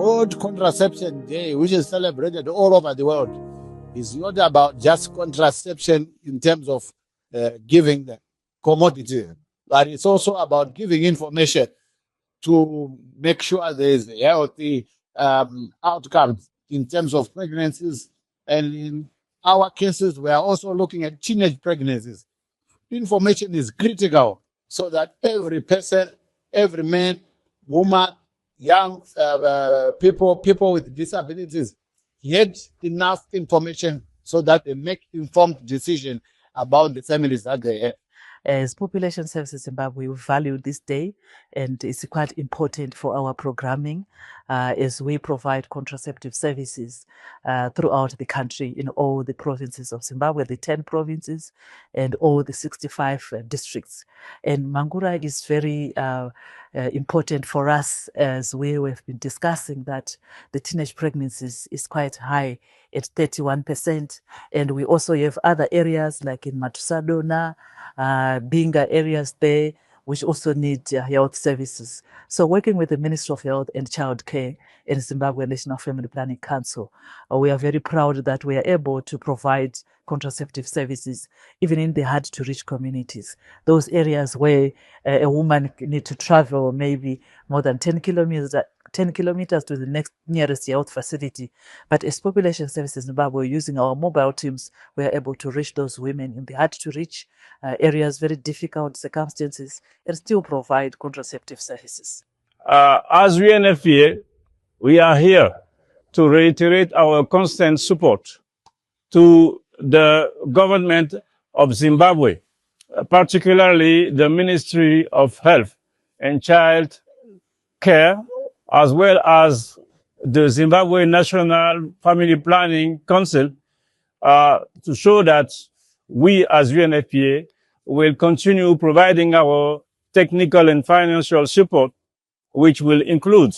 World Contraception Day, which is celebrated all over the world, is not about just contraception in terms of giving the commodity, but it's also about giving information to make sure there is healthy outcomes in terms of pregnancies. And in our cases, we are also looking at teenage pregnancies. Information is critical so that every person, every man, woman, young people with disabilities get enough information so that they make informed decisions about the families that they have. As Population Services Zimbabwe, we value this day, and it's quite important for our programming as we provide contraceptive services throughout the country in all the provinces of Zimbabwe, the 10 provinces and all the 65 districts. And Mhangura is very important for us, as we have been discussing that the teenage pregnancies is quite high at 31%. And we also have other areas like in Matusadona, Binga areas there, which also need health services. So working with the Ministry of Health and Child Care and Zimbabwe National Family Planning Council, we are very proud that we are able to provide contraceptive services even in the hard-to-reach communities. Those areas where a woman needs to travel maybe more than 10 kilometers to the nearest health facility. But as Population Services Zimbabwe, using our mobile teams, we are able to reach those women in the hard-to-reach areas, very difficult circumstances, and still provide contraceptive services. As UNFPA, we are here to reiterate our constant support to the government of Zimbabwe, particularly the Ministry of Health and Child Care, as well as the Zimbabwe National Family Planning Council, to show that we as UNFPA will continue providing our technical and financial support, which will include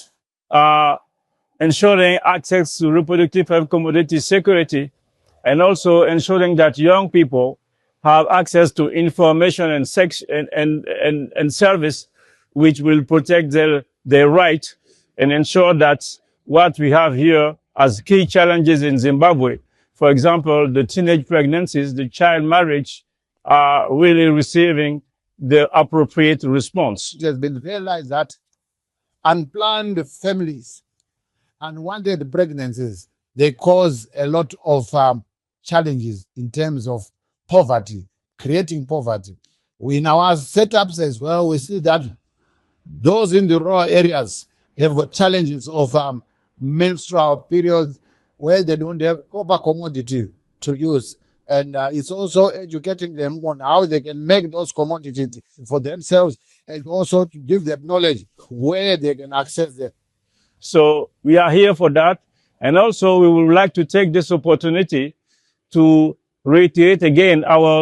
ensuring access to reproductive health commodity security, and also ensuring that young people have access to information and service which will protect their right and ensure that what we have here as key challenges in Zimbabwe, for example, the teenage pregnancies, the child marriage, are really receiving the appropriate response. It has been realized that unplanned families, unwanted pregnancies, they cause a lot of challenges in terms of poverty, creating poverty. In our setups as well, we see that those in the rural areas have got challenges of menstrual periods where they don't have proper commodity to use. And it's also educating them on how they can make those commodities for themselves, and also to give them knowledge where they can access them. So we are here for that. And also we would like to take this opportunity to reiterate again our